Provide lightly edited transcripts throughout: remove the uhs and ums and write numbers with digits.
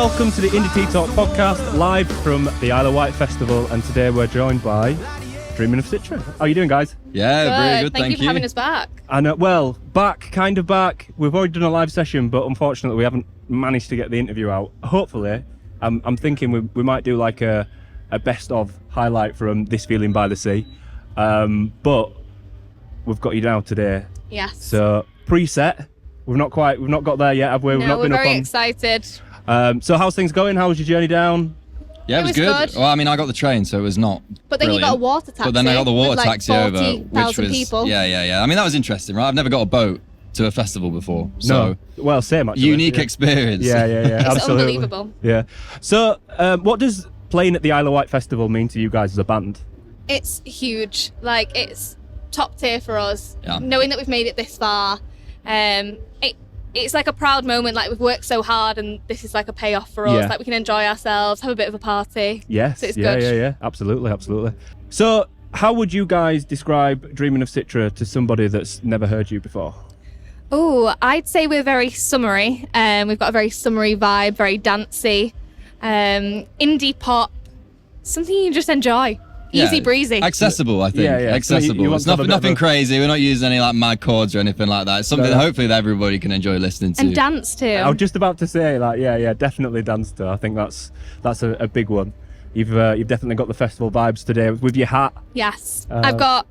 welcome to the Indie Tea Talk podcast, live from the Isle of Wight Festival, and today we're joined by Dreaming of Citra. How are you doing, guys? Yeah, very good, thank you for having us back. I know, well, kind of back. We've already done a live session, but unfortunately we haven't managed to get the interview out. Hopefully, I'm thinking we might do like a best of highlight from This Feeling by the Sea, but we've got you down today. Yes. So preset, we've not got there yet, have we? No, we're very excited. So how's things going? How was your journey down? Yeah, it was good. Well, I mean, I got the train, so it was not But then brilliant. You got a water taxi. But then I got the water with taxi like over, which was people. Yeah. I mean, that was interesting, right? I've never got a boat to a festival before, so no. Well, same actually. unique experience. Yeah. It's Absolutely. unbelievable. Yeah. So, what does playing at the Isle of Wight Festival mean to you guys as a band? It's huge. Like, it's top tier for us. Yeah. Knowing that we've made it this far, it's like a proud moment. Like, we've worked so hard, and this is like a payoff for us. Yeah. Like, we can enjoy ourselves, have a bit of a party. Yes. So it's yeah, good. Yeah. Absolutely. So, how would you guys describe Dreaming of Citra to somebody that's never heard you before? Oh, I'd say we're very summery. We've got a very summery vibe, very dancey, indie pop, something you just enjoy. Yeah, Easy breezy. Accessible, I think. Yeah. Accessible. You It's nothing crazy. We're not using any like mad chords or anything like that. It's something that hopefully that everybody can enjoy listening to. And dance to. I was just about to say, like, yeah, definitely dance to. I think that's a big one. You've definitely got the festival vibes today with your hat. Yes, I've got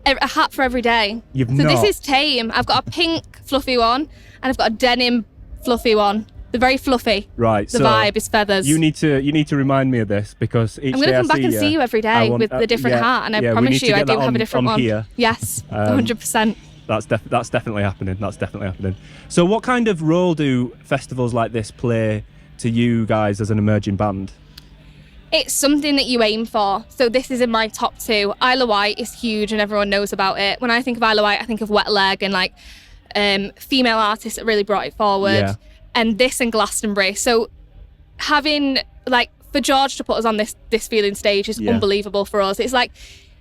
a hat for every day. This is tame. I've got a pink fluffy one, and I've got a denim fluffy one. They're very fluffy. Right. The vibe is feathers. You need to remind me of this, because each I'm going to come back and see you every day with the different hat, and I promise you I do have a different one. Here. Yes, 100%. That's definitely happening. So what kind of role do festivals like this play to you guys as an emerging band? It's something that you aim for. So this is in my top 2. Isle of Wight is huge and everyone knows about it. When I think of Isle of Wight, I think of Wet Leg and like female artists that really brought it forward. Yeah. And this and Glastonbury. So having like for George to put us on this feeling stage is unbelievable for us. It's like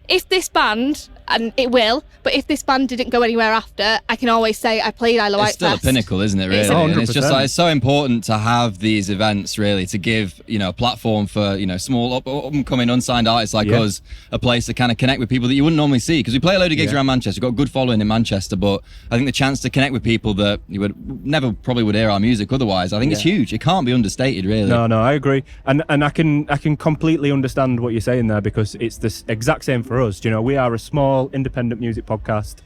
if this band, and it will, but if this band didn't go anywhere after, I can always say I played Isle of Wight. It's still Fest. a pinnacle, isn't it, really? And it's just like, it's so important to have these events, really, to give, a platform for, small up-and-coming unsigned artists like us, a place to kind of connect with people that you wouldn't normally see. Because we play a load of gigs around Manchester, we've got a good following in Manchester, but I think the chance to connect with people that you would never probably would hear our music otherwise, I think it's huge. It can't be understated, really. No, I agree. And I can completely understand what you're saying there, because it's the exact same for us. We are a small independent music podcast,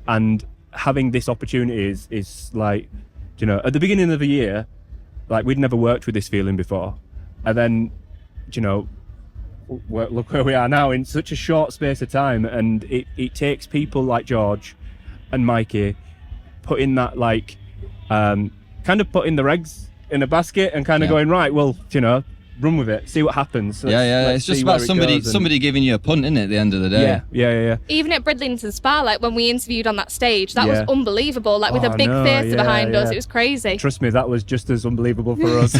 and having this opportunity is like, at the beginning of the year, like, we'd never worked with This Feeling before, and then look where we are now in such a short space of time, and it takes people like George and Mikey putting that like kind of putting their eggs in a basket and kind of going, right, well, run with it, see what happens. It's just about somebody giving you a punt, isn't it, at the end of the day? Yeah. Even at Bridlington Spa, like when we interviewed on that stage, that was unbelievable. Like with a big theatre behind us, it was crazy. Trust me, that was just as unbelievable for us.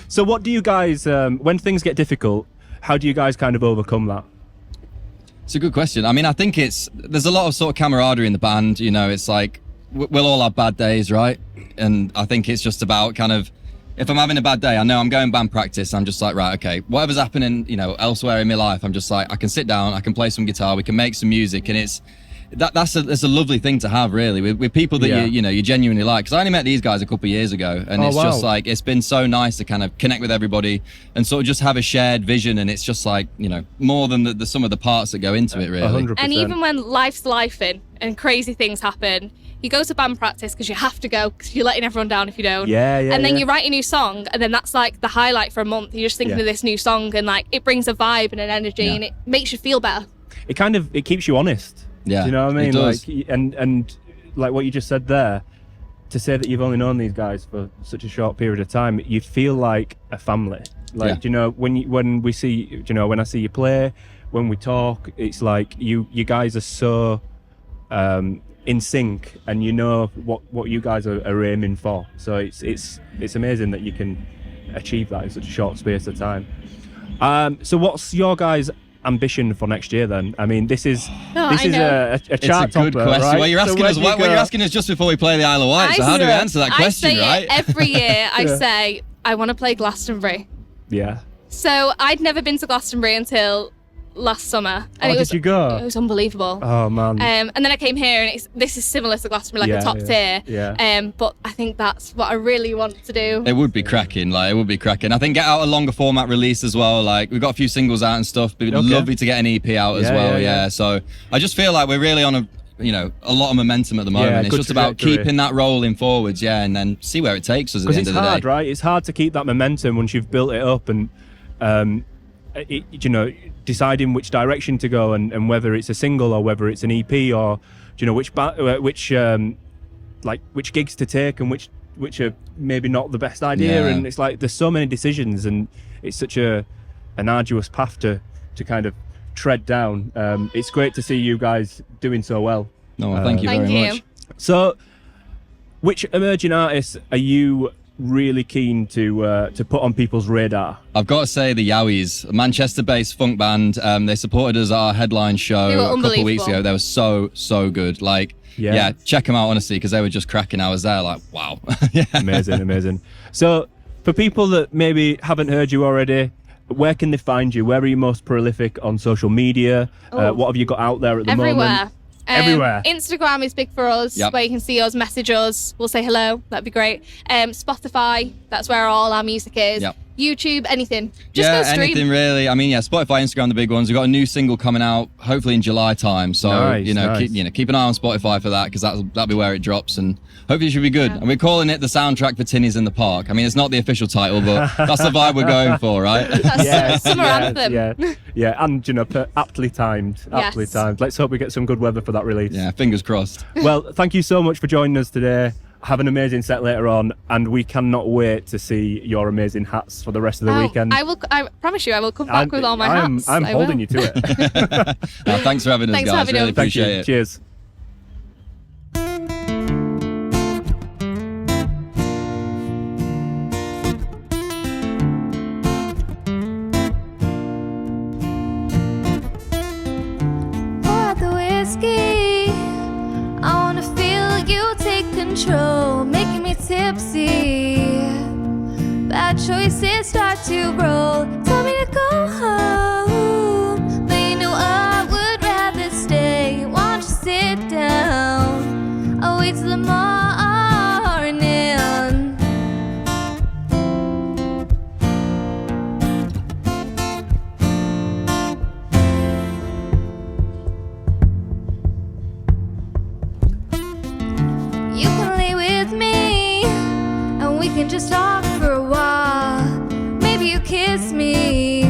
So what do you guys, when things get difficult, how do you guys kind of overcome that? It's a good question. I mean, I think there's a lot of sort of camaraderie in the band. It's like, we'll all have bad days, right? And I think it's just about kind of, if I'm having a bad day, I know I'm going band practice, I'm just like, right, okay, whatever's happening, elsewhere in my life, I'm just like, I can sit down, I can play some guitar, we can make some music, and it's a lovely thing to have, really, with people that you genuinely like. Because I only met these guys a couple of years ago, and just like, it's been so nice to kind of connect with everybody and sort of just have a shared vision, and it's just like, more than the sum of the parts that go into it, really. 100%. And even when life's lifing and crazy things happen, you go to band practice because you have to go, because you're letting everyone down if you don't. And then you write a new song, and then that's like the highlight for a month. You're just thinking of this new song, and like it brings a vibe and an energy, and it makes you feel better. It keeps you honest. Yeah, do you know what I mean? It does. Like, and like what you just said there, to say that you've only known these guys for such a short period of time, you feel like a family. Like, when we see, when I see you play, when we talk, it's like you guys are so in sync, and what you guys are aiming for. So it's amazing that you can achieve that in such a short space of time. So what's your guys' ambition for next year then? I mean, this is I know. a chart It's a good topper, question. right? Well, you're asking us what you're asking us just before we play the Isle of Wight. So how do we answer that question, I say right? it every year. I Yeah. say I want to play Glastonbury. Yeah. So I'd never been to Glastonbury until last summer, and Did you go? It was unbelievable. Oh man. And then I came here, and this is similar to Glastonbury, like Yeah, a top tier. yeah. But I think that's what I really want to do. It would be cracking, like it would be cracking. I think get out a longer format release as well. Like we've got a few singles out and stuff, but it'd be Okay. lovely to get an EP out as Yeah, well. yeah. Yeah. So I just feel like we're really on a lot of momentum at the moment. Yeah, It's good just about trajectory. keeping that rolling forwards, yeah, and then see where it takes us at the Because end it's of the hard, day. right? It's hard to keep that momentum once you've built it up and, deciding which direction to go and whether it's a single or whether it's an EP or, which gigs to take and which are maybe not the best idea. Yeah. And it's like there's so many decisions and it's such an arduous path to kind of tread down. It's great to see you guys doing so well. No, well, thank you Thank very you. much. So, which emerging artists are you really keen to put on people's radar? I've got to say the Yowies, a Manchester-based funk band. They supported us at our headline show They were a couple of weeks unbelievable. ago. They were so good. Like, Yeah. yeah, check them out honestly because they were just cracking. I was there like, wow. Yeah. Amazing. So, for people that maybe haven't heard you already, where can they find you? Where are you most prolific on social media? Oh. What have you got out there at the Everywhere. moment? Everywhere. Instagram is big for us, Yep. where you can see us, message us, we'll say hello, that'd be great. Spotify, that's where all our music is. Yep. YouTube, anything. Just Yeah, go stream. anything really. I mean, yeah, Spotify, Instagram, the big ones. We've got a new single coming out, hopefully in July time. So Nice, keep keep an eye on Spotify for that because that'll be where it drops, and hopefully it should be good. And we're calling it the soundtrack for Tinnies in the Park. I mean, it's not the official title, but that's the vibe we're going for, right? That's summer anthem. Yeah, and aptly timed. Aptly Yes. timed. Let's hope we get some good weather for that release. Yeah, fingers crossed. Well, thank you so much for joining us today. Have an amazing set later on, and we cannot wait to see your amazing hats for the rest of the weekend. I promise you, I will come back with all my hats. I'm I holding will. you to it. Thanks for having us, Thanks for guys. having Really us. Thank you. appreciate it. Cheers. Pour out the whiskey. I wanna feel you take control, making me tipsy. Bad choices start to roll. Tell me to go home, but you know I would rather stay. Why don't you sit down? I'll wait till the morning. You can lay with me, and we can just talk for a while. Maybe you kiss me,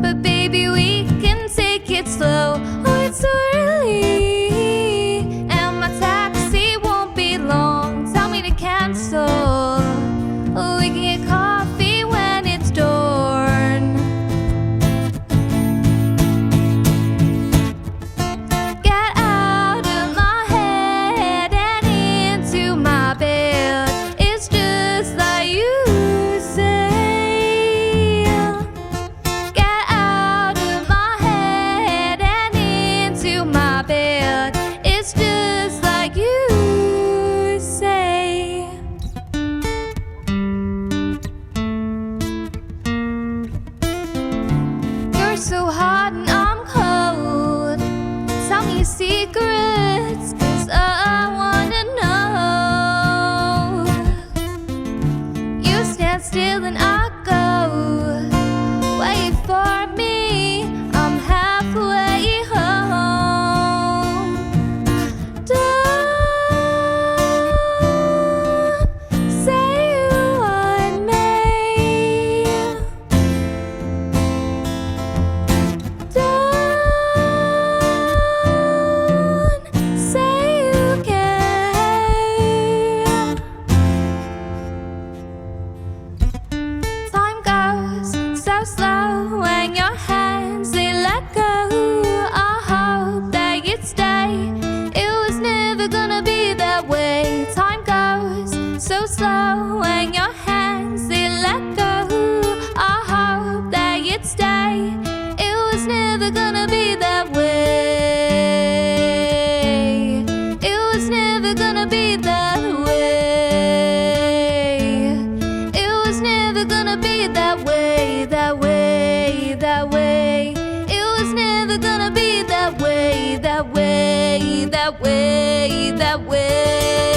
but baby, we can take it slow. Oh, it's so early, and my taxi won't be long. Tell me to cancel. Oh, we can get coffee when it's dawn. Get out of my head and into my bed. It's just like you say. Get out of my head and into my bed. It's just like you say. You're so hot and I'm cold. Tell me your secrets, 'cause I wanna know. You stand still and I go. Wait for me, I'm halfway home. Don't say you want me. Don't say you care. Time goes so slow when your hands they let go. I hope that you'd stay. It was never gonna be that way. Time goes so slow when your hands they let go. I hope that you'd stay. It was never gonna way, that way, that way.